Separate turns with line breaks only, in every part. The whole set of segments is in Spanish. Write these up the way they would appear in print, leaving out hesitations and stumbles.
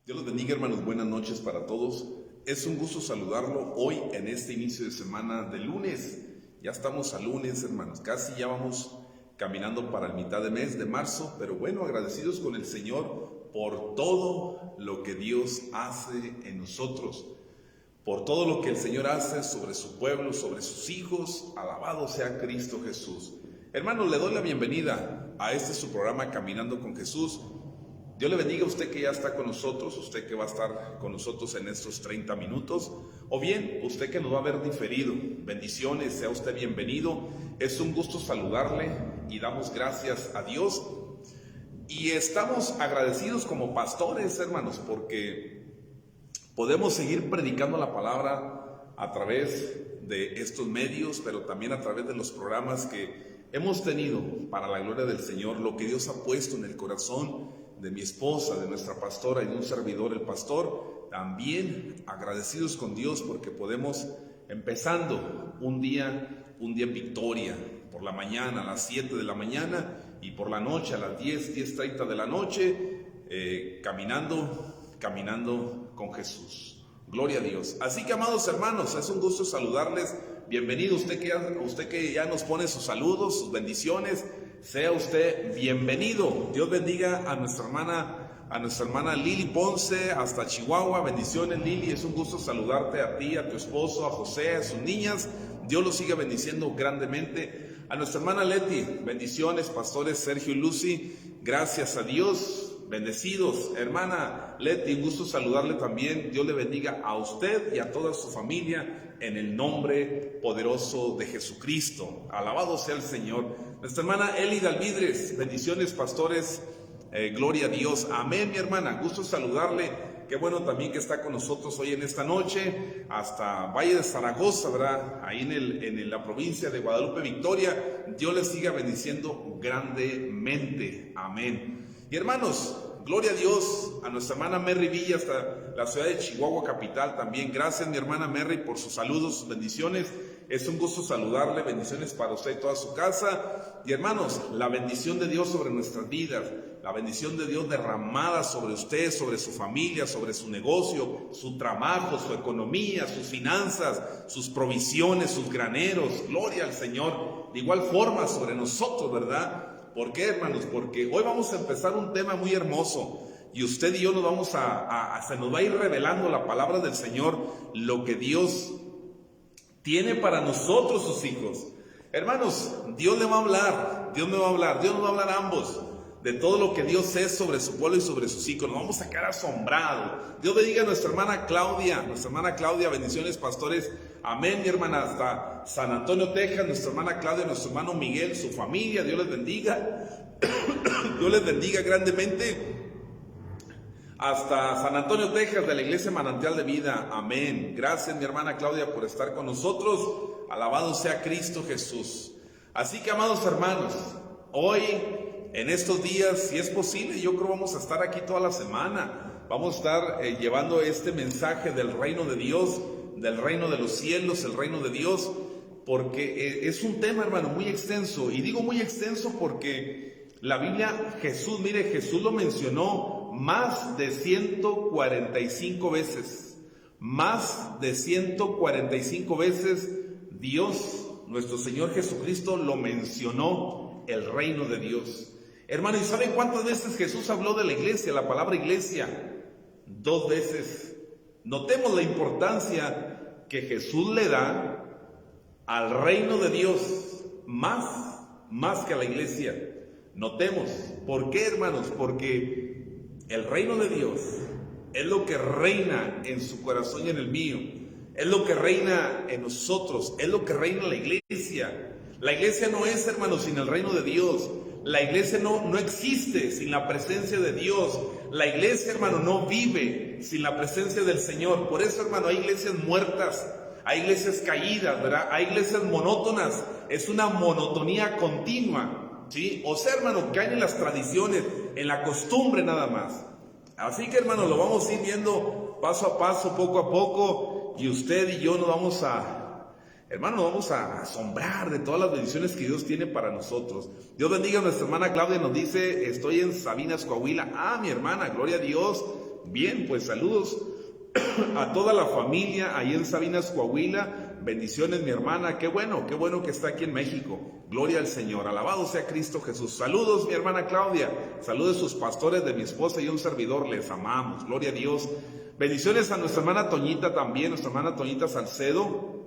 Dios los bendiga, hermanos. Buenas noches para todos. Es un gusto saludarlo hoy en este inicio de semana de lunes. Ya estamos a lunes, hermanos. Casi ya vamos caminando para el mitad de mes de marzo. Pero bueno, agradecidos con el Señor por todo lo que Dios hace en nosotros. Por todo lo que el Señor hace sobre su pueblo, sobre sus hijos. Alabado sea Cristo Jesús. Hermanos, le doy la bienvenida a este su programa Caminando con Jesús. Dios le bendiga a usted que ya está con nosotros, usted que va a estar con nosotros en estos 30 minutos, o bien usted que nos va a ver diferido. Bendiciones, sea usted bienvenido. Es un gusto saludarle y damos gracias a Dios. Y estamos agradecidos como pastores, hermanos, porque podemos seguir predicando la palabra a través de estos medios, pero también a través de los programas que hemos tenido para la gloria del Señor, lo que Dios ha puesto en el corazón de mi esposa, de nuestra pastora y de un servidor, el pastor. También agradecidos con Dios porque podemos, empezando un día en victoria, por la mañana a las 7 de la mañana y por la noche a las 10:30 de la noche, caminando con Jesús. Gloria a Dios. Así que, amados hermanos, es un gusto saludarles. Bienvenido usted que ya nos pone sus saludos, sus bendiciones. Sea usted bienvenido. Dios bendiga a nuestra hermana Lili Ponce hasta Chihuahua. Bendiciones, Lili. Es un gusto saludarte a ti, a tu esposo, a José, a sus niñas. Dios los siga bendiciendo grandemente. A nuestra hermana Leti, bendiciones, pastores Sergio y Lucy. Gracias a Dios. Bendecidos, hermana Leti, un gusto saludarle también. Dios le bendiga a usted y a toda su familia en el nombre poderoso de Jesucristo. Alabado sea el Señor. Nuestra hermana Eli Dalvidres, bendiciones, pastores, gloria a Dios. Amén, mi hermana, gusto saludarle. Qué bueno también que está con nosotros hoy en esta noche, hasta Valle de Zaragoza, ¿verdad? Ahí en la provincia de Guadalupe, Victoria. Dios les siga bendiciendo grandemente. Amén. Y hermanos, gloria a Dios, a nuestra hermana Merry Villa hasta la ciudad de Chihuahua capital también. Gracias, mi hermana Merry, por sus saludos, sus bendiciones. Es un gusto saludarle. Bendiciones para usted y toda su casa. Y hermanos, la bendición de Dios sobre nuestras vidas, la bendición de Dios derramada sobre usted, sobre su familia, sobre su negocio, su trabajo, su economía, sus finanzas, sus provisiones, sus graneros. Gloria al Señor. De igual forma sobre nosotros, ¿verdad? ¿Por qué, hermanos? Porque hoy vamos a empezar un tema muy hermoso y usted y yo se nos va a ir revelando la palabra del Señor, lo que Dios tiene para nosotros, sus hijos. Hermanos, Dios le va a hablar, Dios nos va a hablar a ambos de todo lo que Dios es sobre su pueblo y sobre sus hijos. Nos vamos a quedar asombrados. Dios bendiga a nuestra hermana Claudia, bendiciones, pastores. Amén, mi hermana, hasta San Antonio, Texas, nuestra hermana Claudia, nuestro hermano Miguel, su familia. Dios les bendiga. Dios les bendiga grandemente. Hasta San Antonio, Texas, de la iglesia Manantial de Vida. Amén. Gracias, mi hermana Claudia, por estar con nosotros. Alabado sea Cristo Jesús. Así que, amados hermanos, hoy, en estos días, si es posible, yo creo que vamos a estar aquí toda la semana. Vamos a estar llevando este mensaje del reino de Dios, del reino de los cielos, el reino de Dios, porque es un tema, hermano, muy extenso. Y digo muy extenso porque la Biblia, Jesús lo mencionó más de 145 veces. Más de 145 veces Dios, nuestro Señor Jesucristo, lo mencionó, el reino de Dios. Hermano, ¿y saben cuántas veces Jesús habló de la iglesia, la palabra iglesia? 2 veces. Notemos la importancia que Jesús le da al reino de Dios, más que a la iglesia. Notemos, ¿por qué, hermanos? Porque el reino de Dios es lo que reina en su corazón y en el mío. Es lo que reina en nosotros, es lo que reina en la iglesia. La iglesia no es, hermanos, sin el reino de Dios. La iglesia no existe sin la presencia de Dios. La iglesia, hermano, no vive sin la presencia del Señor. Por eso, hermano, hay iglesias muertas, hay iglesias caídas, ¿verdad? Hay iglesias monótonas. Es una monotonía continua, ¿sí? O sea, hermano, caen en las tradiciones, en la costumbre nada más. Así que, hermano, lo vamos a ir viendo paso a paso, poco a poco. Y usted y yo nos vamos a asombrar de todas las bendiciones que Dios tiene para nosotros. Dios bendiga a nuestra hermana Claudia, nos dice, estoy en Sabinas, Coahuila. Ah, mi hermana, gloria a Dios. Bien, pues saludos a toda la familia ahí en Sabinas, Coahuila. Bendiciones, mi hermana. Qué bueno que está aquí en México. Gloria al Señor. Alabado sea Cristo Jesús. Saludos, mi hermana Claudia. Saludos a sus pastores de mi esposa y un servidor. Les amamos. Gloria a Dios. Bendiciones a nuestra hermana Toñita también, nuestra hermana Toñita Salcedo.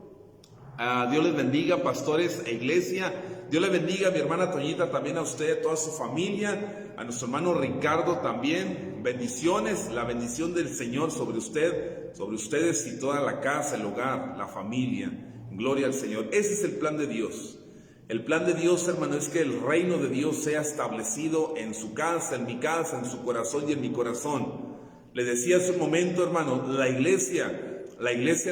Dios les bendiga, pastores e iglesia. Dios les bendiga, mi hermana Toñita, también a usted, a toda su familia, a nuestro hermano Ricardo también. Bendiciones, la bendición del Señor sobre usted, sobre ustedes y toda la casa, el hogar, la familia. Gloria al Señor. Ese es el plan de Dios. El plan de Dios, hermano, es que el reino de Dios sea establecido en su casa, en mi casa, en su corazón y en mi corazón. Le decía hace un momento, hermano, la iglesia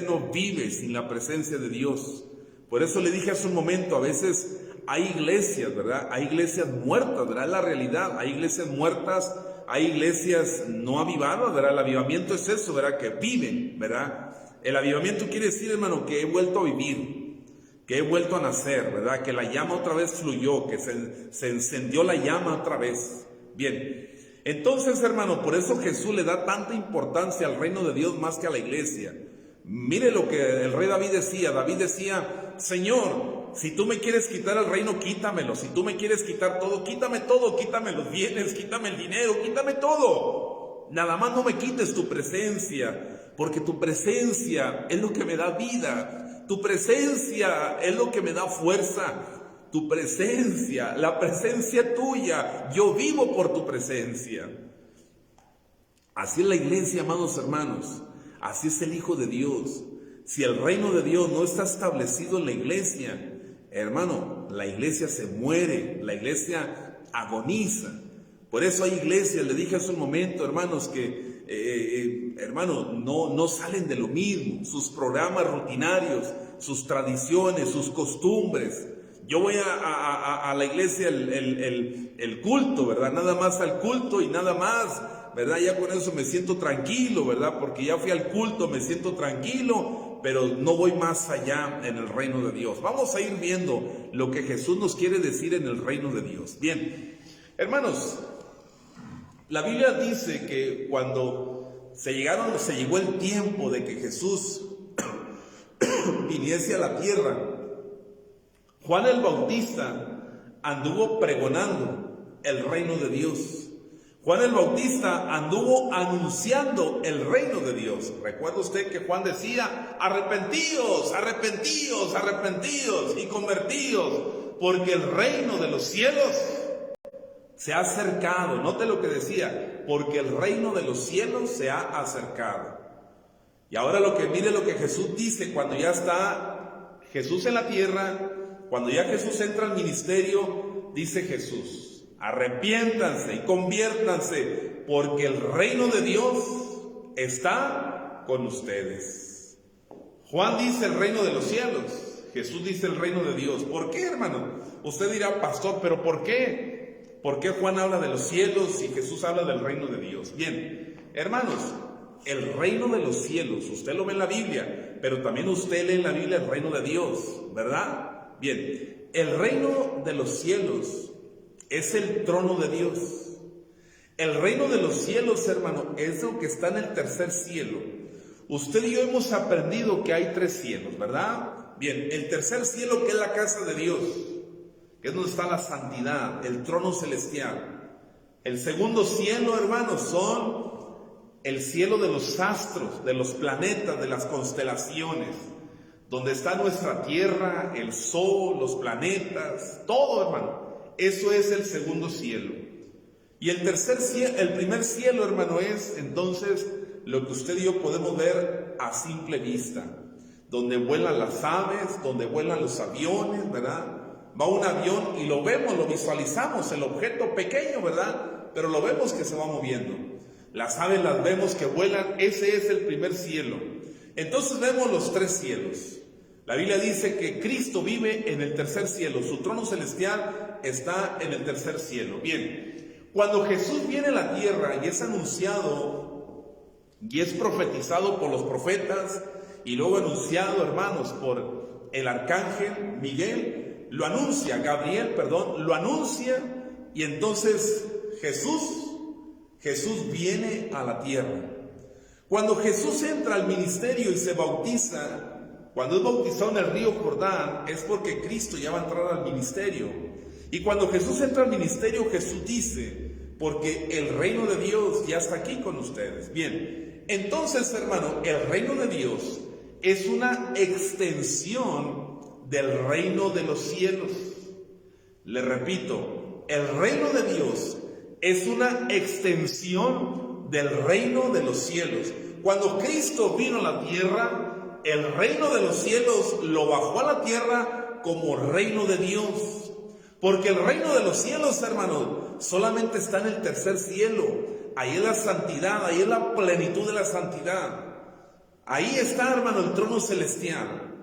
no vive sin la presencia de Dios. Por eso le dije hace un momento, a veces hay iglesias, ¿verdad? Hay iglesias muertas, ¿verdad? Es la realidad. Hay iglesias muertas, hay iglesias no avivadas, ¿verdad? El avivamiento es eso, ¿verdad? Que viven, ¿verdad? El avivamiento quiere decir, hermano, que he vuelto a vivir, que he vuelto a nacer, ¿verdad? Que la llama otra vez fluyó, que se encendió la llama otra vez. Bien. Entonces, hermano, por eso Jesús le da tanta importancia al reino de Dios más que a la iglesia. Mire lo que el rey David decía. David decía: Señor, si tú me quieres quitar el reino, quítamelo. Si tú me quieres quitar todo, quítame los bienes, quítame el dinero, quítame todo. Nada más no me quites tu presencia, porque tu presencia es lo que me da vida. Tu presencia es lo que me da fuerza. Tu presencia, la presencia tuya, yo vivo por tu presencia. Así es la iglesia, amados hermanos. Así es el Hijo de Dios. Si el reino de Dios no está establecido en la iglesia, hermano, la iglesia se muere, la iglesia agoniza. Por eso hay iglesias, le dije hace un momento, hermanos, que no salen de lo mismo. Sus programas rutinarios, sus tradiciones, sus costumbres. Yo voy a la iglesia el culto, ¿verdad? Nada más al culto y nada más, ¿verdad? Ya con eso me siento tranquilo, ¿verdad? Porque ya fui al culto, me siento tranquilo, pero no voy más allá en el reino de Dios. Vamos a ir viendo lo que Jesús nos quiere decir en el reino de Dios. Bien, hermanos, la Biblia dice que cuando se llegó el tiempo de que Jesús viniese a la tierra, Juan el Bautista anduvo pregonando el reino de Dios. Juan el Bautista anduvo anunciando el reino de Dios. ¿Recuerda usted que Juan decía: arrepentíos, arrepentíos, arrepentíos y convertíos, porque el reino de los cielos se ha acercado? Note lo que decía: porque el reino de los cielos se ha acercado. Y ahora mire lo que Jesús dice cuando ya está Jesús en la tierra. Cuando ya Jesús entra al ministerio, dice Jesús: arrepiéntanse y conviértanse, porque el reino de Dios está con ustedes. Juan dice el reino de los cielos, Jesús dice el reino de Dios. ¿Por qué, hermano? Usted dirá: pastor, ¿pero por qué? ¿Por qué Juan habla de los cielos y Jesús habla del reino de Dios? Bien, hermanos, el reino de los cielos, usted lo ve en la Biblia, pero también usted lee en la Biblia el reino de Dios, ¿verdad? Bien, el reino de los cielos es el trono de Dios. El reino de los cielos, hermano, es lo que está en el tercer cielo. Usted y yo hemos aprendido que hay tres cielos, ¿verdad? Bien, el tercer cielo, que es la casa de Dios, que es donde está la santidad, el trono celestial. El segundo cielo, hermanos, son el cielo de los astros, de los planetas, de las constelaciones, donde está nuestra tierra, el sol, los planetas, todo, hermano. Eso es el segundo cielo. Y el primer cielo, hermano, es entonces lo que usted y yo podemos ver a simple vista, donde vuelan las aves, donde vuelan los aviones, ¿verdad? Va un avión y lo vemos, lo visualizamos, el objeto pequeño, ¿verdad? Pero lo vemos que se va moviendo. Las aves las vemos que vuelan, ese es el primer cielo. Entonces vemos los tres cielos. La Biblia dice que Cristo vive en el tercer cielo, su trono celestial está en el tercer cielo. Bien, cuando Jesús viene a la tierra y es anunciado y es profetizado por los profetas y luego anunciado, hermanos, por el arcángel Miguel, Gabriel, lo anuncia, y entonces Jesús viene a la tierra. Cuando Jesús entra al ministerio y se bautiza, cuando es bautizado en el río Jordán, es porque Cristo ya va a entrar al ministerio. Y cuando Jesús entra al ministerio, Jesús dice, porque el reino de Dios ya está aquí con ustedes. Bien, entonces, hermano, el reino de Dios es una extensión del reino de los cielos. Le repito, el reino de Dios es una extensión del reino de los cielos. Cuando Cristo vino a la tierra, el reino de los cielos lo bajó a la tierra como reino de Dios. Porque el reino de los cielos, hermanos, solamente está en el tercer cielo. Ahí es la santidad, ahí es la plenitud de la santidad. Ahí está, hermano, el trono celestial.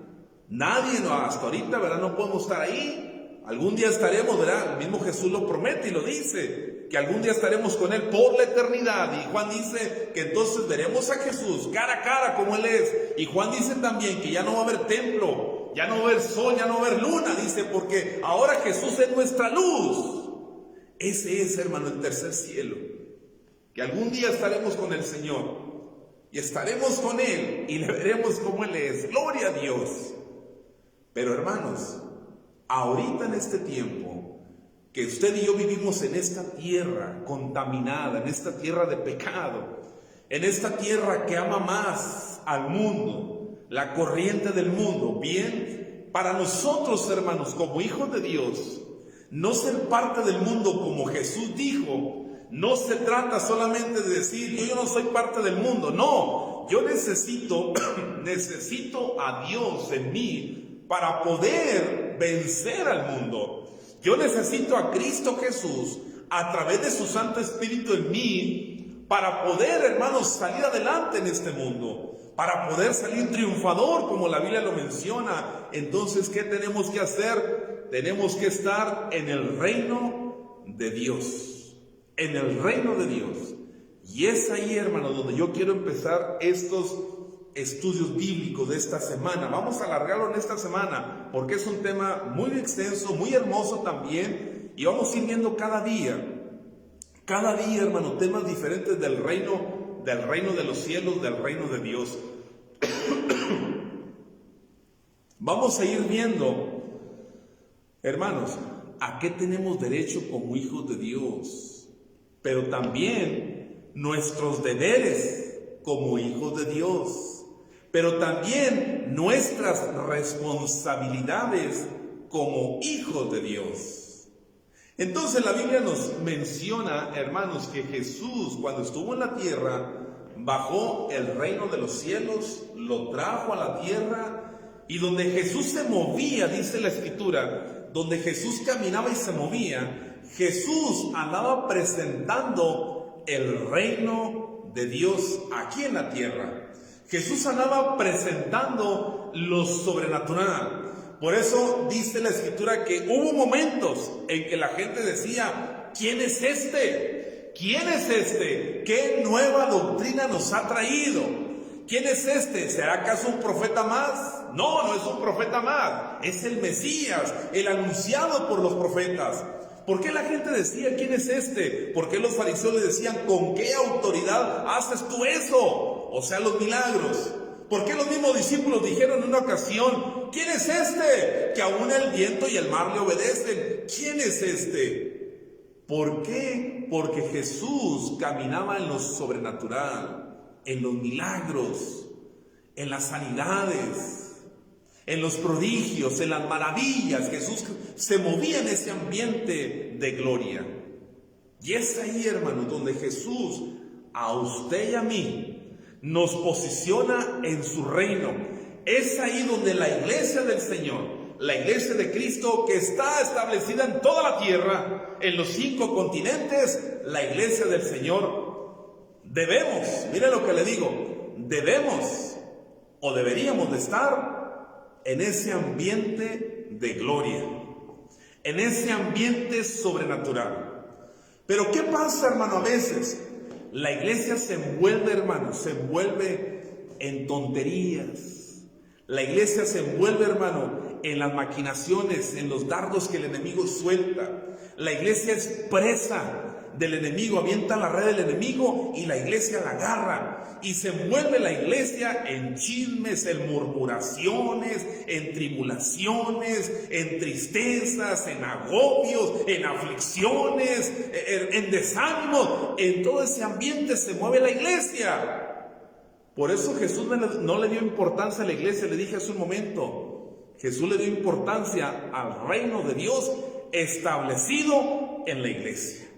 Nadie, no, hasta ahorita, ¿verdad? No podemos estar ahí. Algún día estaremos, ¿verdad? El mismo Jesús lo promete y lo dice, que algún día estaremos con Él por la eternidad. Y Juan dice que entonces veremos a Jesús cara a cara como Él es. Y Juan dice también que ya no va a haber templo, ya no va a haber sol, ya no va a haber luna, dice, porque ahora Jesús es nuestra luz. Ese es, hermano, el tercer cielo. Que algún día estaremos con el Señor. Y estaremos con Él y le veremos como Él es. Gloria a Dios. Pero hermanos, ahorita en este tiempo que usted y yo vivimos en esta tierra contaminada, en esta tierra de pecado, en esta tierra que ama más al mundo, la corriente del mundo, bien, para nosotros, hermanos, como hijos de Dios, no ser parte del mundo como Jesús dijo. No se trata solamente de decir, yo no soy parte del mundo. No, yo necesito a Dios en mí para poder vencer al mundo. Yo necesito a Cristo Jesús a través de su Santo Espíritu en mí para poder, hermanos, salir adelante en este mundo, para poder salir triunfador como la Biblia lo menciona. Entonces, ¿qué tenemos que hacer? Tenemos que estar en el reino de Dios. En el reino de Dios. Y es ahí, hermano, donde yo quiero empezar estos estudios bíblicos de esta semana. Vamos a alargarlo en esta semana, porque es un tema muy extenso, muy hermoso también, y vamos a ir viendo cada día, hermano, temas diferentes del reino de los cielos, del reino de Dios. Vamos a ir viendo, hermanos, a qué tenemos derecho como hijos de Dios, pero también nuestros deberes como hijos de Dios, pero también nuestras responsabilidades como hijos de Dios. Entonces la Biblia nos menciona, hermanos, que Jesús, cuando estuvo en la tierra, bajó el reino de los cielos, lo trajo a la tierra, y donde Jesús se movía, dice la Escritura, donde Jesús caminaba y se movía, Jesús andaba presentando el reino de Dios aquí en la tierra. Jesús andaba presentando lo sobrenatural. Por eso dice la Escritura que hubo momentos en que la gente decía, ¿quién es este? ¿Quién es este? ¿Qué nueva doctrina nos ha traído? ¿Quién es este? ¿Será acaso un profeta más? No, no es un profeta más. Es el Mesías, el anunciado por los profetas. ¿Por qué la gente decía, ¿quién es este? ¿Por qué los fariseos le decían, ¿con qué autoridad haces tú eso? O sea, los milagros. ¿Por qué los mismos discípulos dijeron en una ocasión, ¿quién es este? Que aún el viento y el mar le obedecen. ¿Quién es este? ¿Por qué? Porque Jesús caminaba en lo sobrenatural, en los milagros, en las sanidades, en los prodigios, en las maravillas. Jesús se movía en ese ambiente de gloria. Y es ahí, hermano, donde Jesús, a usted y a mí, nos posiciona en su reino. Es ahí donde la iglesia del Señor, la iglesia de Cristo, que está establecida en toda la tierra, en los 5 continentes, la iglesia del Señor, debemos, mire lo que le digo, debemos o deberíamos de estar en ese ambiente de gloria, en ese ambiente sobrenatural. Pero ¿qué pasa, hermano? A veces la iglesia se envuelve, hermano, se envuelve en tonterías. La iglesia se envuelve, hermano, en las maquinaciones, en los dardos que el enemigo suelta. La iglesia es presa del enemigo, avienta la red del enemigo y la iglesia la agarra. Y se envuelve la iglesia en chismes, en murmuraciones, en tribulaciones, en tristezas, en agobios, en aflicciones, en desánimos. En todo ese ambiente se mueve la iglesia. Por eso Jesús no le dio importancia a la iglesia. Le dije hace un momento, Jesús le dio importancia al reino de Dios establecido en la iglesia.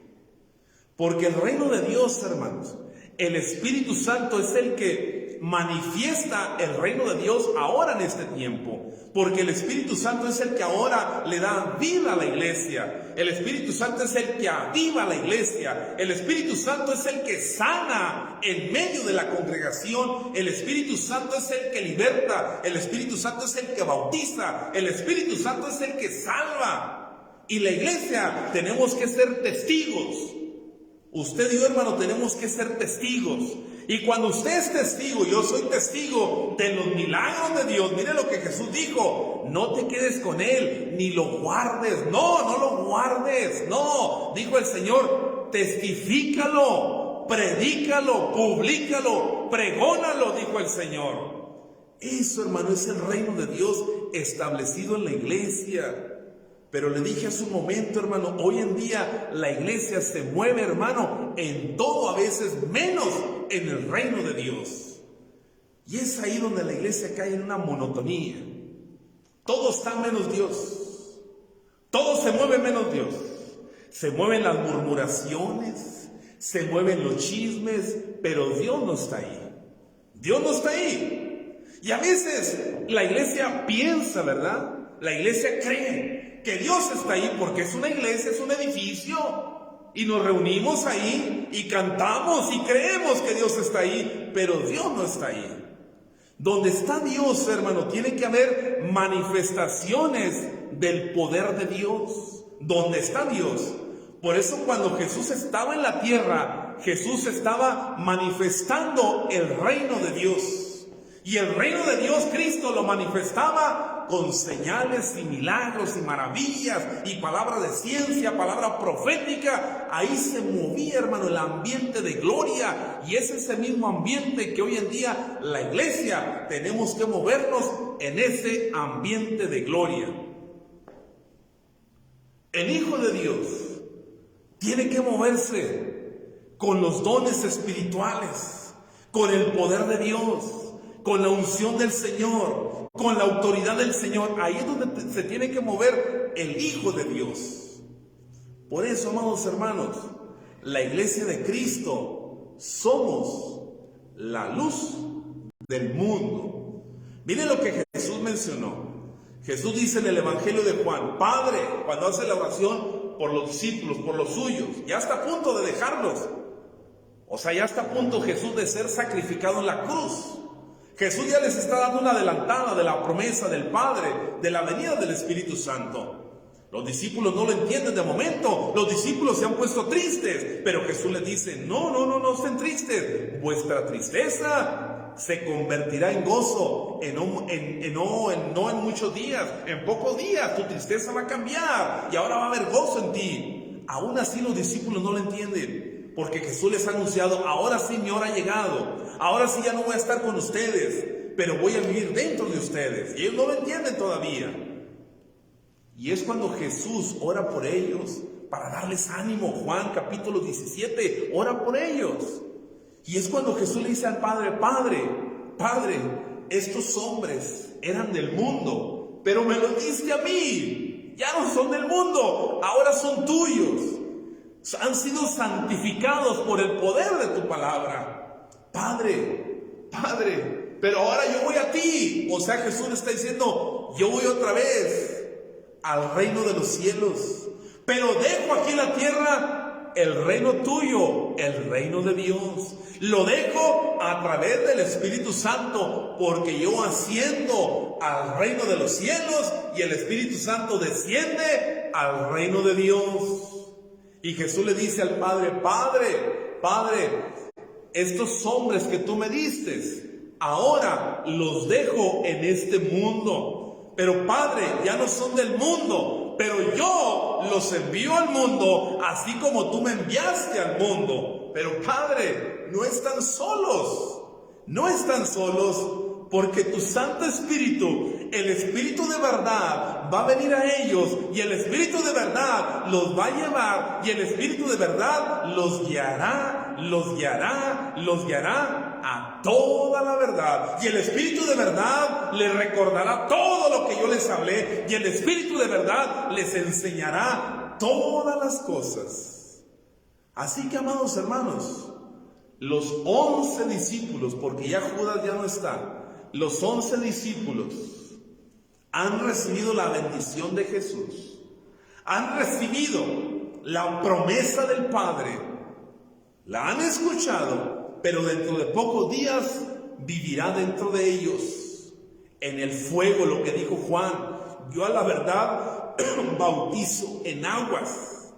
Porque el reino de Dios, hermanos, el Espíritu Santo es el que manifiesta el reino de Dios ahora en este tiempo. Porque el Espíritu Santo es el que ahora le da vida a la iglesia. El Espíritu Santo es el que aviva a la iglesia. El Espíritu Santo es el que sana en medio de la congregación. El Espíritu Santo es el que liberta. El Espíritu Santo es el que bautiza. El Espíritu Santo es el que salva. Y la iglesia tenemos que ser testigos. Usted y yo, hermano, tenemos que ser testigos. Y cuando usted es testigo, yo soy testigo de los milagros de Dios. Mire lo que Jesús dijo: no te quedes con él, ni lo guardes. No lo guardes. No, dijo el Señor, testifícalo, predícalo, publícalo, pregónalo, dijo el Señor. Eso, hermano, es el reino de Dios establecido en la iglesia. Pero le dije hace un momento, hermano, hoy en día la iglesia se mueve, hermano, en todo, a veces menos en el reino de Dios. Y es ahí donde la iglesia cae en una monotonía. Todo está menos Dios. Todo se mueve menos Dios. Se mueven las murmuraciones, se mueven los chismes, pero Dios no está ahí. Dios no está ahí. Y a veces la iglesia piensa, ¿verdad? La iglesia cree que Dios está ahí porque es una iglesia, es un edificio, y nos reunimos ahí y cantamos y creemos que Dios está ahí, pero Dios no está ahí. Donde está Dios, hermano, tiene que haber manifestaciones del poder de Dios. Donde está Dios. Por eso cuando Jesús estaba en la tierra, Jesús estaba manifestando el reino de Dios. Y el reino de Dios, Cristo lo manifestaba con señales y milagros y maravillas y palabra de ciencia, palabra profética. Ahí se movía, hermano, el ambiente de gloria. Y es ese mismo ambiente que hoy en día la iglesia tenemos que movernos en ese ambiente de gloria. El Hijo de Dios tiene que moverse con los dones espirituales, con el poder de Dios, con la unción del Señor, con la autoridad del Señor. Ahí es donde se tiene que mover el Hijo de Dios. Por eso, amados hermanos, la iglesia de Cristo somos la luz del mundo. Miren lo que Jesús mencionó. Jesús dice en el Evangelio de Juan: Padre, cuando hace la oración por los discípulos, por los suyos, ya está a punto de dejarlos. O sea, ya está a punto Jesús de ser sacrificado en la cruz. Jesús ya les está dando una adelantada de la promesa del Padre, de la venida del Espíritu Santo. Los discípulos no lo entienden de momento. Los discípulos se han puesto tristes. Pero Jesús les dice: no estén tristes. Vuestra tristeza se convertirá en gozo. No en muchos días, en pocos días tu tristeza va a cambiar. Y ahora va a haber gozo en ti. Aún así los discípulos no lo entienden. Porque Jesús les ha anunciado: ahora sí mi hora ha llegado. Ahora sí ya no voy a estar con ustedes, pero voy a vivir dentro de ustedes. Y ellos no lo entienden todavía. Y es cuando Jesús ora por ellos para darles ánimo. Juan capítulo 17, ora por ellos. Y es cuando Jesús le dice al Padre: Padre, estos hombres eran del mundo, pero me los diste a mí. Ya no son del mundo, ahora son tuyos. Han sido santificados por el poder de tu palabra. Padre, pero ahora yo voy a ti. O sea, Jesús está diciendo: yo voy otra vez al reino de los cielos, pero dejo aquí en la tierra el reino tuyo, el reino de Dios. Lo dejo a través del Espíritu Santo, porque yo asciendo al reino de los cielos y el Espíritu Santo desciende al reino de Dios. Y Jesús le dice al Padre: Padre, estos hombres que tú me diste, ahora los dejo en este mundo. Pero Padre, ya no son del mundo, mundo, pero yo los envío al mundo, así como tú me enviaste al mundo. Pero Padre, no están solos, porque tu Santo Espíritu, el Espíritu de verdad, va a venir a ellos, y el Espíritu de verdad los va a llevar, y el Espíritu de verdad los guiará a toda la verdad. Y el Espíritu de verdad les recordará todo lo que yo les hablé, y el Espíritu de verdad les enseñará todas las cosas. Así que, amados hermanos, los 11 discípulos, porque ya Judas ya no está, los 11 discípulos han recibido la bendición de Jesús, han recibido la promesa del Padre, la han escuchado, pero dentro de pocos días vivirá dentro de ellos en el fuego, lo que dijo Juan: yo a la verdad bautizo en aguas,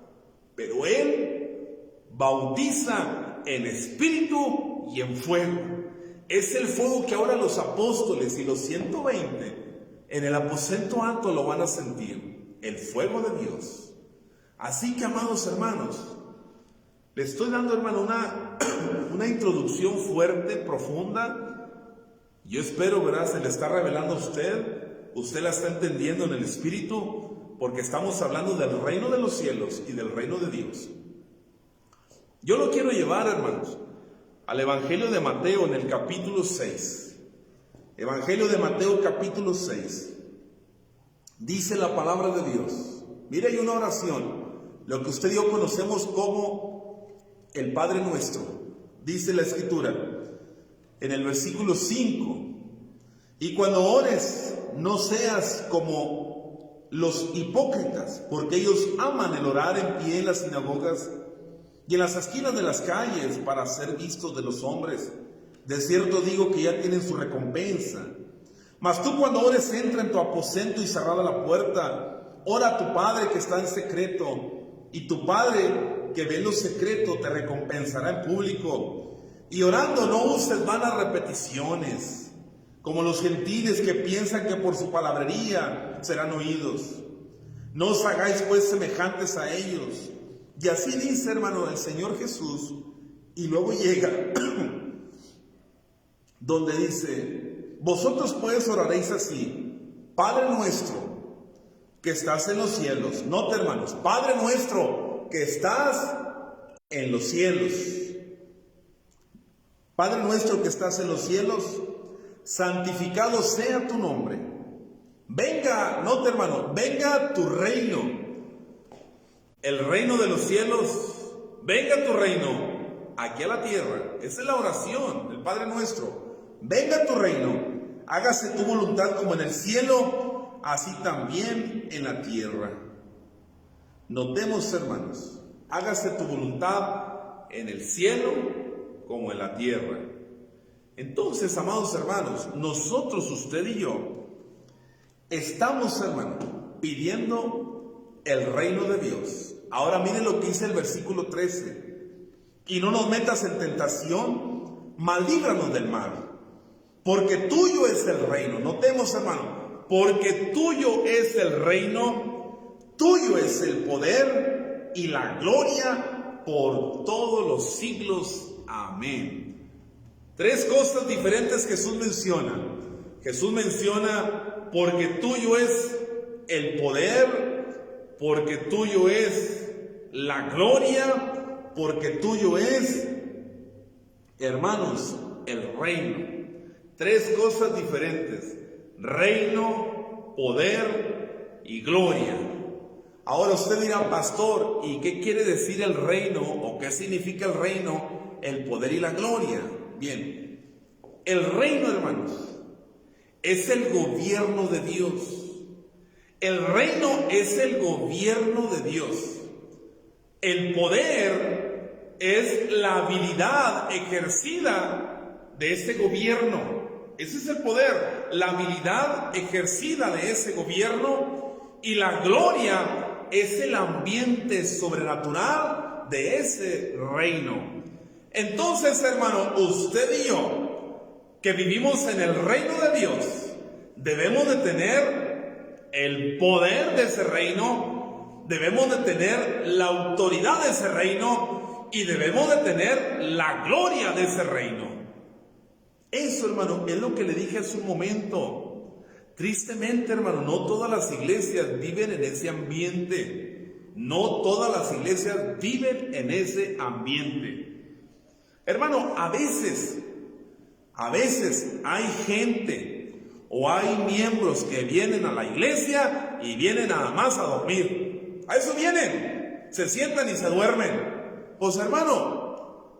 pero Él bautiza en espíritu y en fuego. Es el fuego que ahora los apóstoles y los 120 en el aposento alto lo van a sentir, el fuego de Dios. Así que, amados hermanos, le estoy dando, hermano, una introducción fuerte, profunda. Yo espero, ¿verdad? Se le está revelando a usted la está entendiendo en el Espíritu, porque estamos hablando del reino de los cielos y del reino de Dios. Yo lo quiero llevar, hermanos, al Evangelio de Mateo en el capítulo 6. Evangelio de Mateo capítulo 6. Dice la palabra de Dios. Mire, hay una oración, lo que usted y yo conocemos como el Padre Nuestro. Dice la Escritura en el versículo 5: y cuando ores, no seas como los hipócritas, porque ellos aman el orar en pie en las sinagogas y en las esquinas de las calles para ser vistos de los hombres. De cierto digo que ya tienen su recompensa. Mas tú, cuando ores, entra en tu aposento y cerrada la puerta, ora a tu Padre que está en secreto, y tu Padre que ve en lo secreto te recompensará en público. Y orando no uses vanas repeticiones, como los gentiles que piensan que por su palabrería serán oídos. No os hagáis pues semejantes a ellos. Y así dice, hermano, el Señor Jesús, y luego llega donde dice: vosotros pues oraréis así: Padre nuestro que estás en los cielos. Note, hermanos, Padre nuestro que estás en los cielos. Padre nuestro que estás en los cielos, santificado sea tu nombre. Venga, note, hermano, venga tu reino. El reino de los cielos, venga tu reino aquí a la tierra. Esa es la oración del Padre Nuestro. Venga tu reino, hágase tu voluntad como en el cielo, así también en la tierra. Notemos, hermanos, hágase tu voluntad en el cielo como en la tierra. Entonces, amados hermanos, nosotros, usted y yo, estamos, hermano, pidiendo el reino de Dios. Ahora miren lo que dice el versículo 13: y no nos metas en tentación, mas líbranos del mal, porque tuyo es el reino. Notemos, hermano, porque tuyo es el reino, tuyo es el poder y la gloria por todos los siglos. Amén. Tres cosas diferentes Jesús menciona. Jesús menciona: porque tuyo es el poder, porque tuyo es la gloria, porque tuyo es, hermanos, el reino. Tres cosas diferentes: reino, poder y gloria. Ahora usted dirá: pastor, ¿y qué quiere decir el reino? ¿O qué significa el reino, el poder y la gloria? Bien, el reino, hermanos, es el gobierno de Dios. El reino es el gobierno de Dios. El poder es la habilidad ejercida de ese gobierno. Ese es el poder, la habilidad ejercida de ese gobierno. Y la gloria es el ambiente sobrenatural de ese reino. Entonces, hermano, usted y yo, que vivimos en el reino de Dios, debemos de tener el poder de ese reino, debemos de tener la autoridad de ese reino y debemos de tener la gloria de ese reino. Eso, hermano, es lo que le dije hace un momento. Tristemente, hermano, no todas las iglesias viven en ese ambiente. No todas las iglesias viven en ese ambiente. Hermano, a veces hay gente o hay miembros que vienen a la iglesia y vienen nada más a dormir. A eso vienen, se sientan y se duermen. Pues hermano,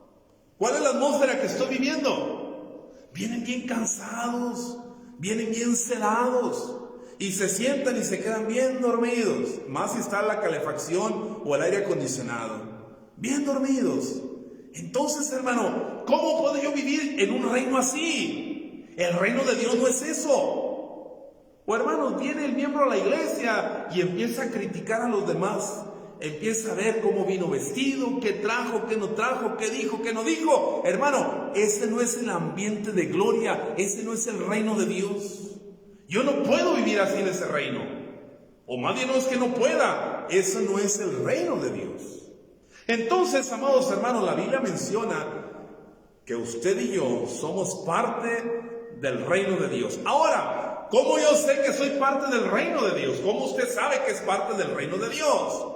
¿cuál es la atmósfera que estoy viviendo? Vienen bien cansados, vienen bien sedados y se sientan y se quedan bien dormidos. Más si está la calefacción o el aire acondicionado. Bien dormidos. Entonces, hermano, ¿cómo puedo yo vivir en un reino así? El reino de Dios no es eso. O hermanos, viene el miembro a la iglesia y empieza a criticar a los demás. Empieza a ver cómo vino vestido, qué trajo, qué no trajo, qué dijo, qué no dijo. Hermano, ese no es el ambiente de gloria, ese no es el reino de Dios. Yo no puedo vivir así en ese reino. O más bien no es que no pueda, eso no es el reino de Dios. Entonces, amados hermanos, la Biblia menciona que usted y yo somos parte del reino de Dios. Ahora, ¿cómo yo sé que soy parte del reino de Dios? ¿Cómo usted sabe que es parte del reino de Dios?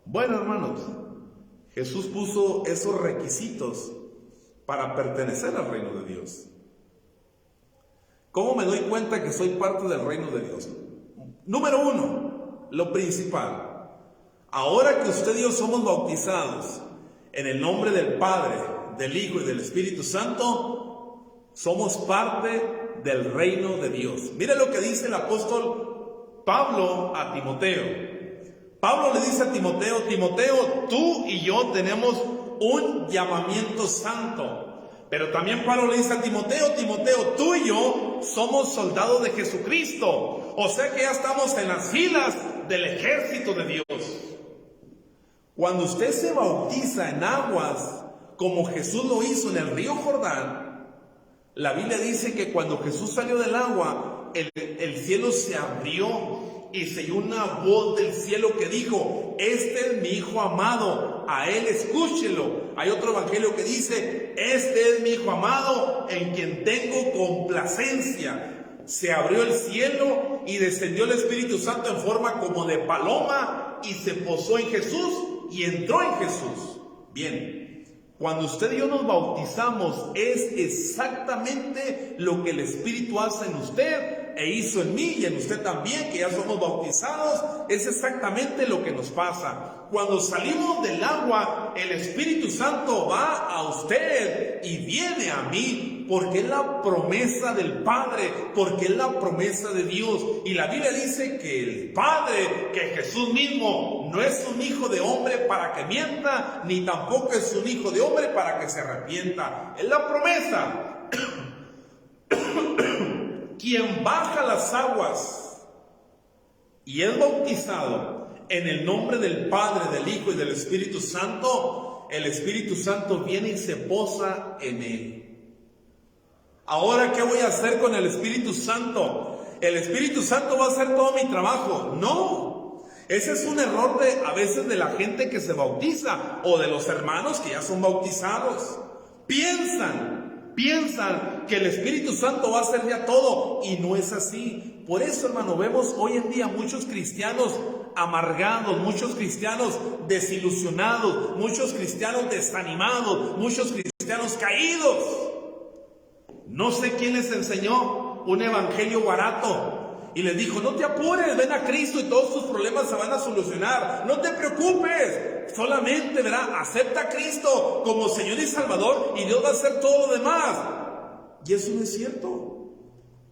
Bueno, hermanos, Jesús puso esos requisitos para pertenecer al reino de Dios. ¿Cómo me doy cuenta que soy parte del reino de Dios? Número uno, lo principal. Ahora que usted y yo somos bautizados en el nombre del Padre, del Hijo y del Espíritu Santo, somos parte del reino de Dios. Mire lo que dice el apóstol Pablo a Timoteo. Pablo le dice a Timoteo: Timoteo, tú y yo tenemos un llamamiento santo. Pero también Pablo le dice a Timoteo: Timoteo, tú y yo somos soldados de Jesucristo. O sea que ya estamos en las filas del ejército de Dios. Cuando usted se bautiza en aguas, como Jesús lo hizo en el río Jordán, la Biblia dice que cuando Jesús salió del agua, el cielo se abrió y se oyó una voz del cielo que dijo: este es mi Hijo amado, a él escúchelo. Hay otro evangelio que dice: este es mi Hijo amado, en quien tengo complacencia. Se abrió el cielo y descendió el Espíritu Santo en forma como de paloma y se posó en Jesús y entró en Jesús. Bien, cuando usted y yo nos bautizamos, es exactamente lo que el Espíritu hace en usted e hizo en mí y en usted también, que ya somos bautizados. Es exactamente lo que nos pasa. Cuando salimos del agua, el Espíritu Santo va a usted y viene a mí, porque es la promesa del Padre, porque es la promesa de Dios. Y la Biblia dice que el Padre, que Jesús mismo, no es un hijo de hombre para que mienta, ni tampoco es un hijo de hombre para que se arrepienta. Es la promesa. Quien baja las aguas y es bautizado en el nombre del Padre, del Hijo y del Espíritu Santo, el Espíritu Santo viene y se posa en él. Ahora, ¿qué voy a hacer con el Espíritu Santo? ¿El Espíritu Santo va a hacer todo mi trabajo? No. Ese es un error a veces de la gente que se bautiza o de los hermanos que ya son bautizados. Piensan que el Espíritu Santo va a hacer ya todo, y no es así. Por eso, hermano, vemos hoy en día muchos cristianos amargados, muchos cristianos desilusionados, muchos cristianos desanimados, muchos cristianos caídos. No sé quién les enseñó un evangelio barato y les dijo: no te apures, ven a Cristo y todos tus problemas se van a solucionar. No te preocupes, solamente, ¿verdad?, acepta a Cristo como Señor y Salvador y Dios va a hacer todo lo demás. Y eso no es cierto.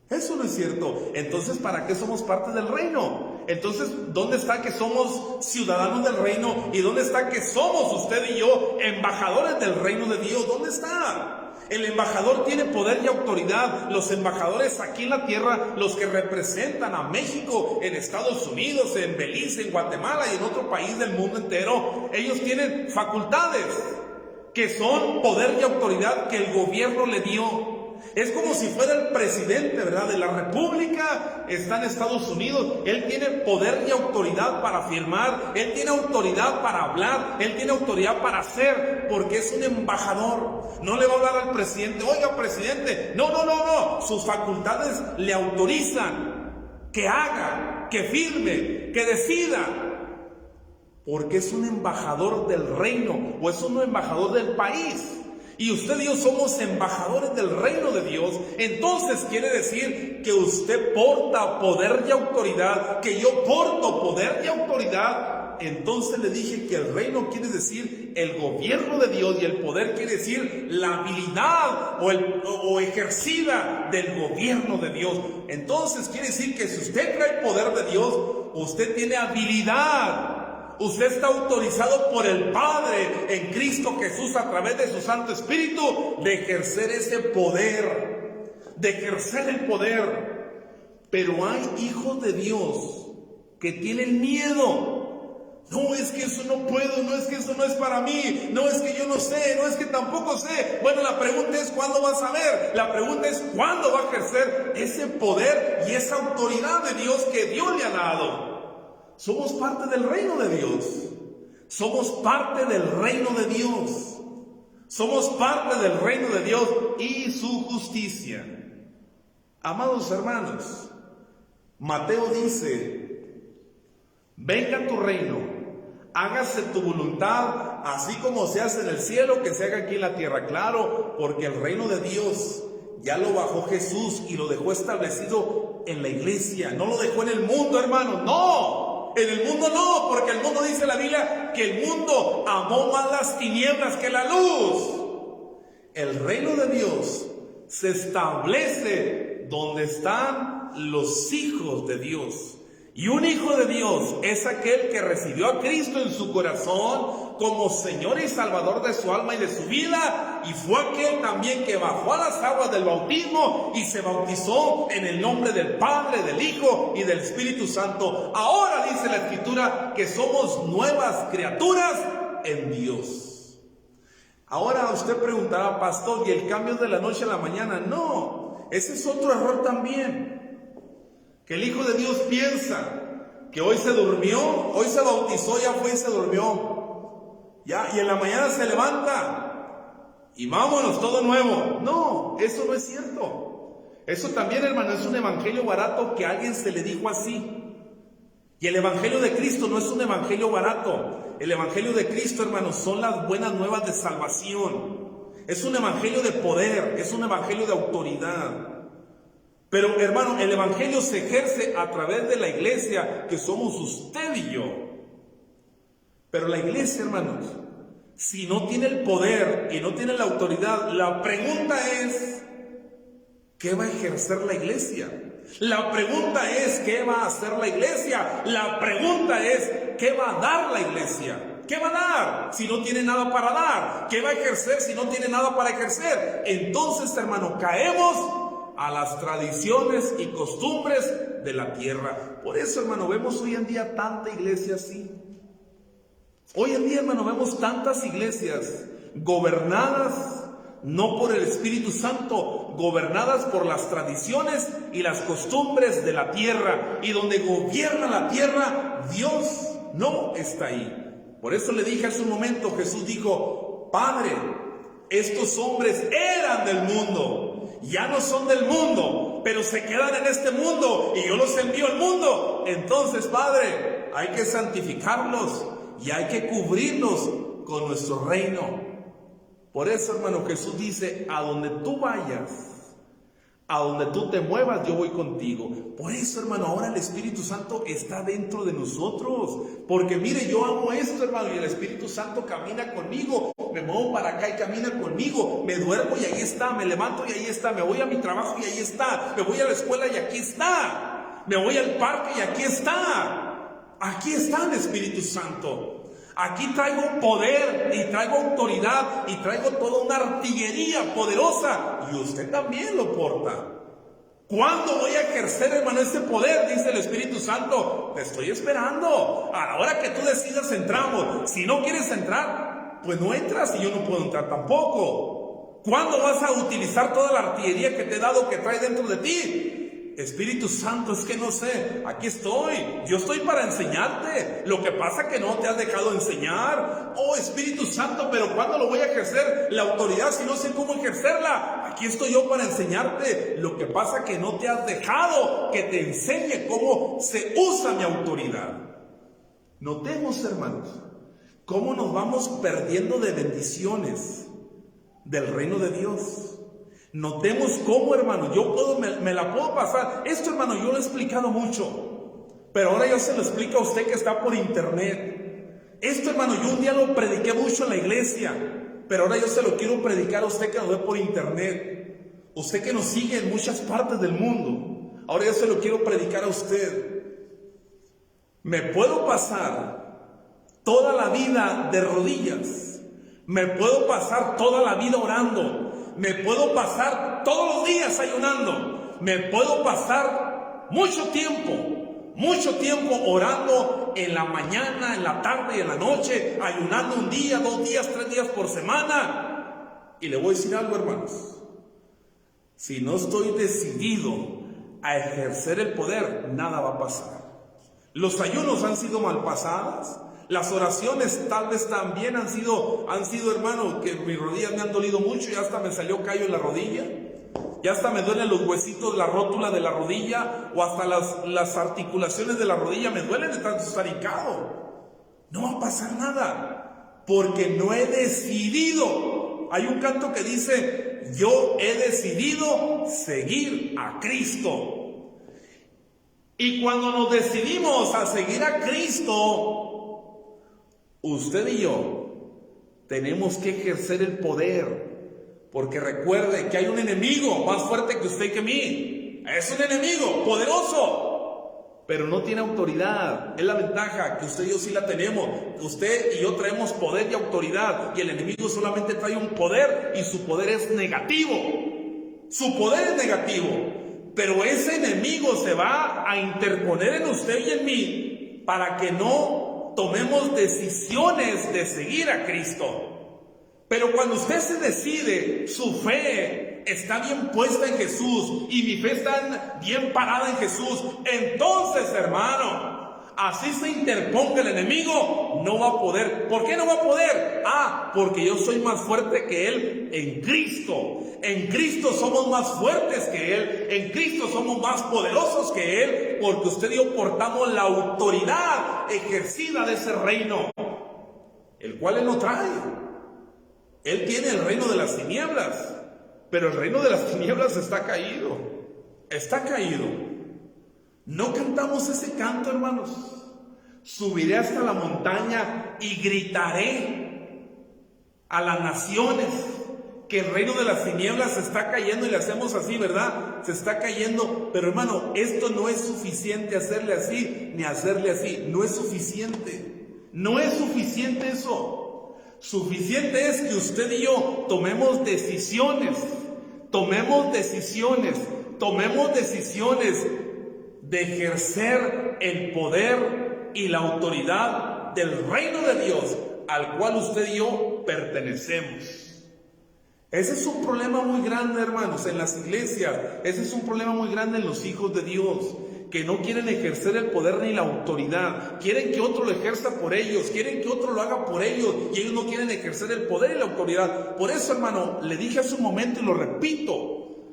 Eso no es cierto. Entonces, ¿para qué somos parte del reino? Entonces, ¿dónde está que somos ciudadanos del reino? ¿Y dónde está que somos usted y yo embajadores del reino de Dios? ¿Dónde está? El embajador tiene poder y autoridad. Los embajadores aquí en la tierra, los que representan a México en Estados Unidos, en Belice, en Guatemala y en otro país del mundo entero, ellos tienen facultades que son poder y autoridad que el gobierno le dio. Es como si fuera el presidente, ¿verdad?, de la República. Está en Estados Unidos. Él tiene poder y autoridad para firmar. Él tiene autoridad para hablar. Él tiene autoridad para hacer, porque es un embajador. No le va a hablar al presidente: oiga, presidente. No. Sus facultades le autorizan que haga, que firme, que decida, porque es un embajador del reino, o es un embajador del país. Y usted y yo somos embajadores del reino de Dios. Entonces quiere decir que usted porta poder y autoridad, que yo porto poder y autoridad. Entonces le dije que el reino quiere decir el gobierno de Dios, y el poder quiere decir la habilidad o ejercida del gobierno de Dios. Entonces quiere decir que si usted trae poder de Dios, usted tiene habilidad. Usted está autorizado por el Padre en Cristo Jesús, a través de su Santo Espíritu, de ejercer ese poder, de ejercer el poder. Pero hay hijos de Dios que tienen miedo. No, es que eso no puedo, no, es que eso no es para mí, no, es que yo no sé, no, es que tampoco sé. Bueno, la pregunta es: ¿cuándo vas a ver? La pregunta es: ¿cuándo va a ejercer ese poder y esa autoridad de Dios que Dios le ha dado? Somos parte del reino de Dios. Somos parte del reino de Dios. Somos parte del reino de Dios y su justicia. Amados hermanos, Mateo dice: venga tu reino, hágase tu voluntad, así como se hace en el cielo, que se haga aquí en la tierra. Claro, porque el reino de Dios ya lo bajó Jesús y lo dejó establecido en la iglesia. No lo dejó en el mundo, hermano, no. En el mundo no, porque el mundo, dice la Biblia, que el mundo amó más las tinieblas que la luz. El reino de Dios se establece donde están los hijos de Dios. Y un hijo de Dios es aquel que recibió a Cristo en su corazón como Señor y Salvador de su alma y de su vida, y fue aquel también que bajó a las aguas del bautismo y se bautizó en el nombre del Padre, del Hijo y del Espíritu Santo. Ahora dice la Escritura que somos nuevas criaturas en Dios. Ahora usted preguntará: pastor, ¿y el cambio de la noche a la mañana? No, ese es otro error también. Que el Hijo de Dios piensa que hoy se durmió, hoy se bautizó, ya fue y se durmió. Ya, y en la mañana se levanta y vámonos, todo nuevo. No, eso no es cierto. Eso también, hermano, es un evangelio barato que a alguien se le dijo así. Y el evangelio de Cristo no es un evangelio barato. El evangelio de Cristo, hermanos, son las buenas nuevas de salvación. Es un evangelio de poder, es un evangelio de autoridad. Pero, hermano, el evangelio se ejerce a través de la iglesia, que somos usted y yo. Pero la iglesia, hermanos, si no tiene el poder y no tiene la autoridad, la pregunta es: ¿qué va a ejercer la iglesia? La pregunta es: ¿qué va a hacer la iglesia? La pregunta es: ¿qué va a dar la iglesia? ¿Qué va a dar si no tiene nada para dar? ¿Qué va a ejercer si no tiene nada para ejercer? Entonces, hermano, caemos a las tradiciones y costumbres de la tierra. Por eso, hermano, vemos hoy en día tanta iglesia así. Hoy en día, hermano, vemos tantas iglesias gobernadas no por el Espíritu Santo, gobernadas por las tradiciones y las costumbres de la tierra. Y donde gobierna la tierra, Dios no está ahí. Por eso le dije hace un momento, Jesús dijo: Padre, estos hombres eran del mundo, ya no son del mundo, pero se quedan en este mundo y yo los envío al mundo. Entonces, Padre, hay que santificarlos y hay que cubrirlos con nuestro reino. Por eso, hermano, Jesús dice: a donde tú vayas, a donde tú te muevas, yo voy contigo. Por eso, hermano, ahora el Espíritu Santo está dentro de nosotros. Porque mire, yo hago esto, hermano, y el Espíritu Santo camina conmigo. Me muevo para acá y camina conmigo. Me duermo y ahí está. Me levanto y ahí está. Me voy a mi trabajo y ahí está. Me voy a la escuela y aquí está. Me voy al parque y aquí está. Aquí está el Espíritu Santo. Aquí traigo poder y traigo autoridad y traigo toda una artillería poderosa, y usted también lo porta. ¿Cuándo voy a ejercer, hermano, ese poder? Dice el Espíritu Santo: te estoy esperando. A la hora que tú decidas, entramos. Si no quieres entrar, pues no entras, y yo no puedo entrar tampoco. ¿Cuándo vas a utilizar toda la artillería que te he dado, que trae dentro de ti? Espíritu Santo, es que no sé, aquí estoy, yo estoy para enseñarte, lo que pasa que no te has dejado enseñar. Oh Espíritu Santo, pero ¿cuándo lo voy a ejercer la autoridad si no sé cómo ejercerla? Aquí estoy yo para enseñarte, lo que pasa que no te has dejado que te enseñe cómo se usa mi autoridad. Notemos, hermanos, cómo nos vamos perdiendo de bendiciones del reino de Dios. Notemos cómo, hermano, me la puedo pasar. Esto, hermano, yo lo he explicado mucho, pero ahora yo se lo explico a usted que está por internet. Esto, hermano, yo un día lo prediqué mucho en la iglesia, pero ahora yo se lo quiero predicar a usted que nos ve por internet. Usted que nos sigue en muchas partes del mundo, ahora yo se lo quiero predicar a usted. Me puedo pasar toda la vida de rodillas, me puedo pasar toda la vida orando, me puedo pasar todos los días ayunando, me puedo pasar mucho tiempo orando en la mañana, en la tarde y en la noche, ayunando un día, 2 días, 3 días por semana. Y le voy a decir algo, hermanos, si no estoy decidido a ejercer el poder, nada va a pasar. Los ayunos han sido malpasadas. Las oraciones tal vez también han sido, hermano, que mis rodillas me han dolido mucho, y hasta me salió callo en la rodilla, ya hasta me duelen los huesitos de la rótula de la rodilla, o hasta las articulaciones de la rodilla me duelen de tanto estar hincado. No va a pasar nada, porque no he decidido. Hay un canto que dice, yo he decidido seguir a Cristo. Y cuando nos decidimos a seguir a Cristo, usted y yo tenemos que ejercer el poder, porque recuerde que hay un enemigo más fuerte que usted y que mí. Es un enemigo poderoso, pero no tiene autoridad. Es la ventaja, que usted y yo sí la tenemos. Usted y yo traemos poder y autoridad, y el enemigo solamente trae un poder, y su poder es negativo. Su poder es negativo, pero ese enemigo se va a interponer en usted y en mí para que no tomemos decisiones de seguir a Cristo. Pero cuando usted se decide, su fe está bien puesta en Jesús, y mi fe está bien parada en Jesús, entonces, hermano, así se interponga el enemigo, no va a poder. ¿Por qué no va a poder? Porque yo soy más fuerte que él en Cristo. En Cristo somos más fuertes que él, en Cristo somos más poderosos que él, porque usted y yo portamos la autoridad ejercida de ese reino, el cual él no trae. Él tiene el reino de las tinieblas, pero el reino de las tinieblas está caído. Está caído. ¿No cantamos ese canto, hermanos? Subiré hasta la montaña y gritaré a las naciones que el reino de las tinieblas se está cayendo, y le hacemos así, ¿verdad? Se está cayendo. Pero, hermano, esto no es suficiente hacerle así, ni hacerle así. No es suficiente. No es suficiente eso. Suficiente es que usted y yo tomemos decisiones de ejercer el poder y la autoridad del reino de Dios, al cual usted y yo pertenecemos. Ese es un problema muy grande, hermanos, en las iglesias. Ese es un problema muy grande en los hijos de Dios, que no quieren ejercer el poder ni la autoridad. Quieren que otro lo ejerza por ellos, quieren que otro lo haga por ellos, y ellos no quieren ejercer el poder y la autoridad. Por eso, hermano, le dije hace un momento y lo repito,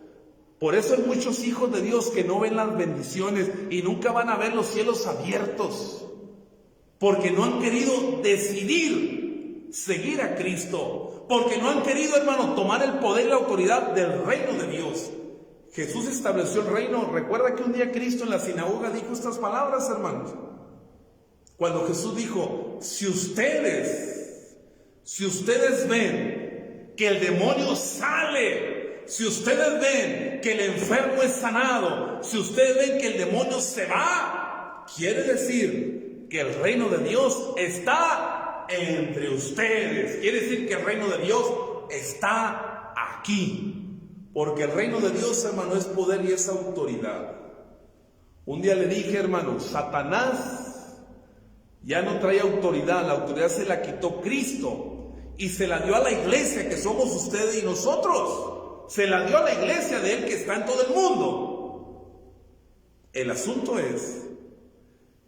por eso hay muchos hijos de Dios que no ven las bendiciones y nunca van a ver los cielos abiertos, porque no han querido decidir seguir a Cristo, porque no han querido, hermano, tomar el poder y la autoridad del reino de Dios. Jesús estableció el reino. Recuerda que un día Cristo en la sinagoga dijo estas palabras, hermanos. Cuando Jesús dijo, si ustedes ven que el demonio sale, si ustedes ven que el enfermo es sanado, si ustedes ven que el demonio se va, quiere decir que el reino de Dios está entre ustedes. Quiere decir que el reino de Dios está aquí. Porque el reino de Dios, hermano, es poder y es autoridad. Un día le dije, hermano, Satanás ya no trae autoridad, la autoridad se la quitó Cristo. y se la dio a la iglesia que somos ustedes y nosotros. Se la dio a la iglesia de Él que está en todo el mundo. El asunto es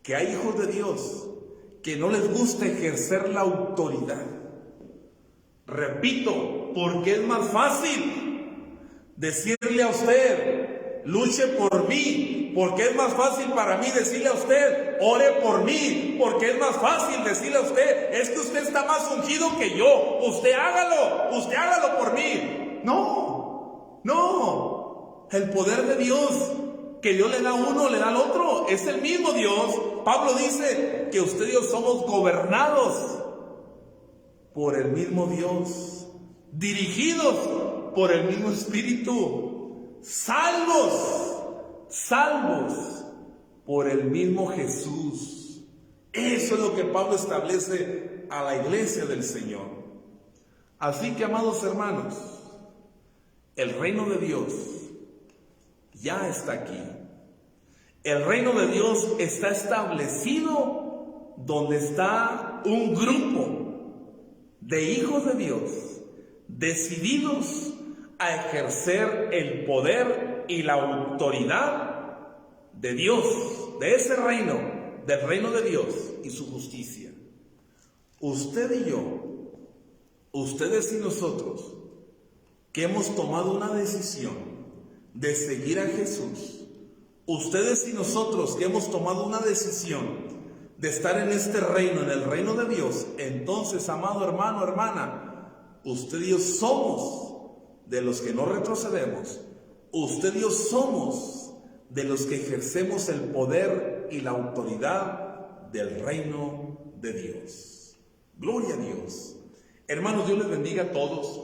que hay hijos de Dios que no les gusta ejercer la autoridad. Repito, porque es más fácil decirle a usted, luche por mí, porque es más fácil para mí decirle a usted, ore por mí, porque es más fácil decirle a usted, es que usted está más ungido que yo, usted hágalo por mí. No, el poder de Dios que Dios le da a uno, le da al otro, es el mismo Dios. Pablo dice que usted y yo somos gobernados por el mismo Dios, dirigidos por el mismo Espíritu, salvos por el mismo Jesús. Eso es lo que Pablo establece a la iglesia del Señor. Así que, amados hermanos, el reino de Dios ya está aquí. El reino de Dios está establecido donde está un grupo de hijos de Dios decididos a ejercer el poder y la autoridad de Dios, de ese reino, del reino de Dios y su justicia. Usted y yo, ustedes y nosotros, que hemos tomado una decisión de seguir a Jesús, ustedes y nosotros que hemos tomado una decisión de estar en este reino, en el reino de Dios, entonces, amado hermano, hermana, usted y yo somos de los que no retrocedemos. Usted y yo somos de los que ejercemos el poder y la autoridad del reino de Dios. Gloria a Dios. Hermanos, Dios les bendiga a todos.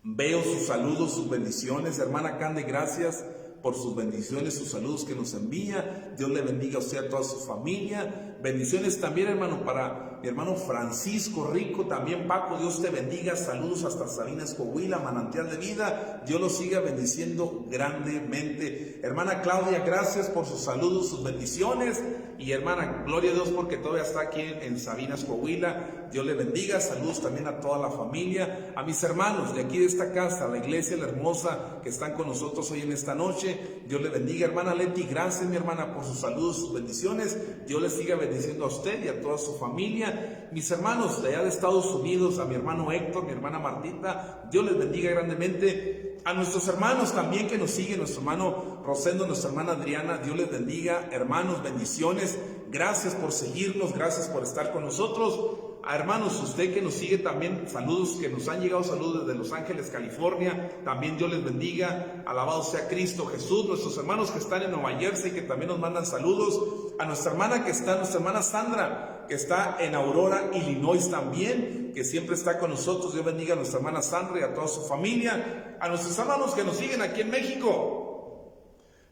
Veo sus saludos, sus bendiciones. Hermana Cande, gracias por sus bendiciones, sus saludos que nos envía. Dios le bendiga a usted, a toda su familia. Bendiciones también, hermano, para mi hermano Francisco Rico, también Paco, Dios te bendiga. Saludos hasta Sabinas, Coahuila, manantial de vida. Dios los siga bendiciendo grandemente. Hermana Claudia, gracias por sus saludos, sus bendiciones. Y hermana, gloria a Dios porque todavía está aquí en Sabinas, Coahuila. Dios le bendiga. Saludos también a toda la familia, a mis hermanos de aquí de esta casa, la iglesia la hermosa que están con nosotros hoy en esta noche. Dios le bendiga. Hermana Leti, gracias mi hermana por sus saludos, sus bendiciones. Dios le siga bendiciendo a usted y a toda su familia. Mis hermanos de allá de Estados Unidos, a mi hermano Héctor, mi hermana Martita, Dios les bendiga grandemente. A nuestros hermanos también que nos siguen, nuestro hermano Rosendo, nuestra hermana Adriana, Dios les bendiga. Hermanos, bendiciones. Gracias por seguirnos, gracias por estar con nosotros. A hermanos, usted que nos sigue también, saludos que nos han llegado, saludos desde Los Ángeles, California, también Dios les bendiga. Alabado sea Cristo Jesús. Nuestros hermanos que están en Nueva Jersey, que también nos mandan saludos. A nuestra hermana que está, nuestra hermana Sandra, que está en Aurora, Illinois también, que siempre está con nosotros. Dios bendiga a nuestra hermana Sandra y a toda su familia. A nuestros hermanos que nos siguen aquí en México,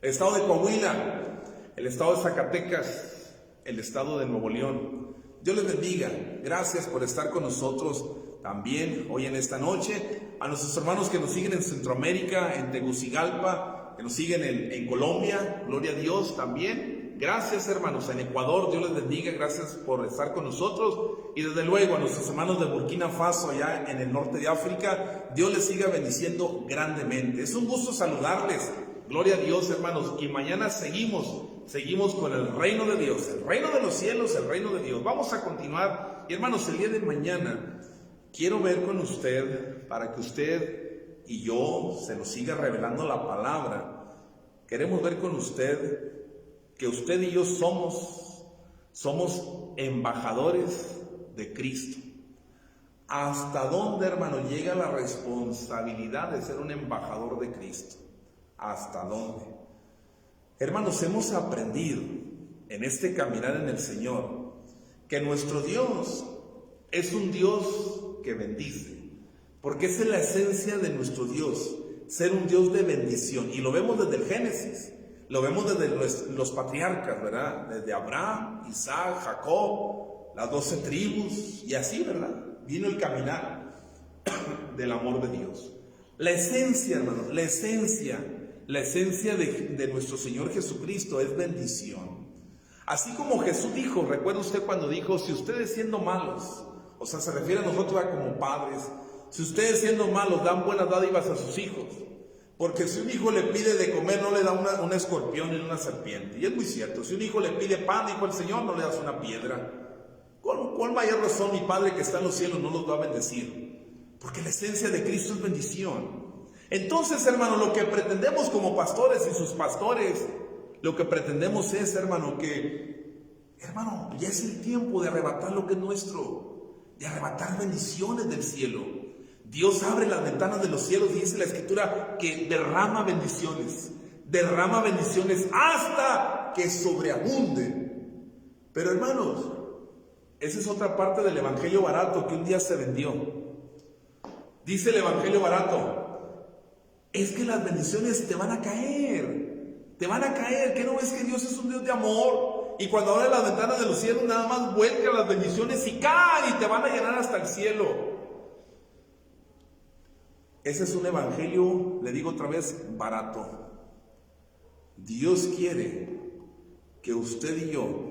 el estado de Coahuila, el estado de Zacatecas, el estado de Nuevo León. Dios les bendiga. Gracias por estar con nosotros también hoy en esta noche. A nuestros hermanos que nos siguen en Centroamérica, en Tegucigalpa, que nos siguen en Colombia, gloria a Dios también. Gracias hermanos, en Ecuador, Dios les bendiga. Gracias por estar con nosotros. Y desde luego a nuestros hermanos de Burkina Faso, allá en el norte de África, Dios les siga bendiciendo grandemente. Es un gusto saludarles. Gloria a Dios, hermanos. Y mañana seguimos con el reino de Dios, el reino de los cielos, el reino de Dios. Vamos a continuar. Y hermanos, el día de mañana quiero ver con usted, para que usted y yo se nos siga revelando la palabra. Queremos ver con usted que usted y yo somos embajadores de Cristo. ¿Hasta dónde, hermano, llega la responsabilidad de ser un embajador de Cristo? ¿Hasta dónde? Hermanos, hemos aprendido en este caminar en el Señor que nuestro Dios es un Dios que bendice, porque esa es la esencia de nuestro Dios, ser un Dios de bendición. Y lo vemos desde el Génesis, lo vemos desde los patriarcas, ¿verdad? Desde Abraham, Isaac, Jacob, las 12 tribus, y así, ¿verdad? Vino el caminar del amor de Dios. La esencia, hermanos, la esencia de nuestro Señor Jesucristo es bendición. Así como Jesús dijo, recuerda usted cuando dijo, si ustedes siendo malos O sea, se refiere a nosotros como padres. Si ustedes siendo malos dan buenas dádivas a sus hijos, porque si un hijo le pide de comer no le da un escorpión ni una serpiente. Y es muy cierto, si un hijo le pide pan, dijo el Señor, no le das una piedra. ¿Cuál mayor razón mi Padre que está en los cielos no los va a bendecir? Porque la esencia de Cristo es bendición. Entonces, hermano, lo que pretendemos como pastores y sus pastores, lo que pretendemos es, hermano, ya es el tiempo de arrebatar lo que es nuestro, de arrebatar bendiciones del cielo. Dios abre las ventanas de los cielos y dice la Escritura que derrama bendiciones hasta que sobreabunde. Pero, hermanos, esa es otra parte del evangelio barato que un día se vendió. Dice el evangelio barato, es que las bendiciones te van a caer, que no ves que Dios es un Dios de amor, y cuando abre las ventanas de los cielos nada más vuelca las bendiciones y caen y te van a llenar hasta el cielo. Ese es un evangelio, le digo otra vez, barato. Dios quiere que usted y yo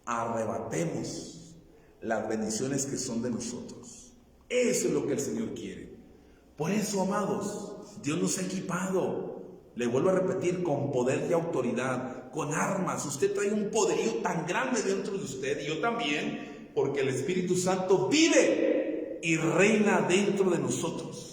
arrebatemos las bendiciones que son de nosotros. Eso es lo que el Señor quiere. Por eso, amados, Dios nos ha equipado, le vuelvo a repetir, con poder y autoridad, con armas. Usted trae un poderío tan grande dentro de usted, y yo también, porque el Espíritu Santo vive y reina dentro de nosotros.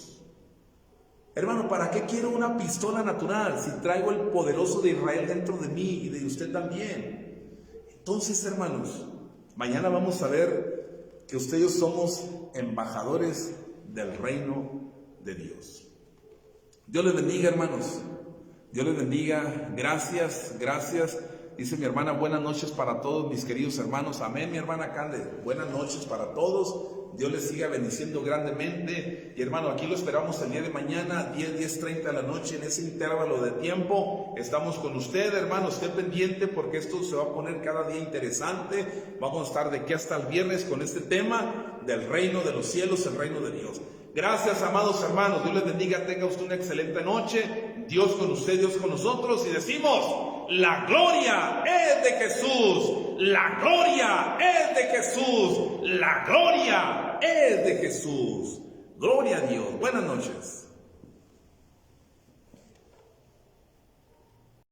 Hermano, ¿para qué quiero una pistola natural si traigo el poderoso de Israel dentro de mí y de usted también? Entonces, hermanos, mañana vamos a ver que ustedes somos embajadores del reino de Dios. Dios les bendiga, hermanos. Dios les bendiga. Gracias. Dice mi hermana, buenas noches para todos mis queridos hermanos. Amén, mi hermana Cande. Buenas noches para todos. Dios les siga bendiciendo grandemente. Y hermano, aquí lo esperamos el día de mañana, 10:30 de la noche, en ese intervalo de tiempo. Estamos con usted, hermano. Esté pendiente porque esto se va a poner cada día interesante. Vamos a estar de aquí hasta el viernes con este tema del reino de los cielos, el reino de Dios. Gracias, amados hermanos. Dios les bendiga. Tenga usted una excelente noche. Dios con usted, Dios con nosotros. Y decimos, la gloria es de Jesús. La gloria es de Jesús. La gloria es de Jesús. Gloria a Dios. Buenas noches.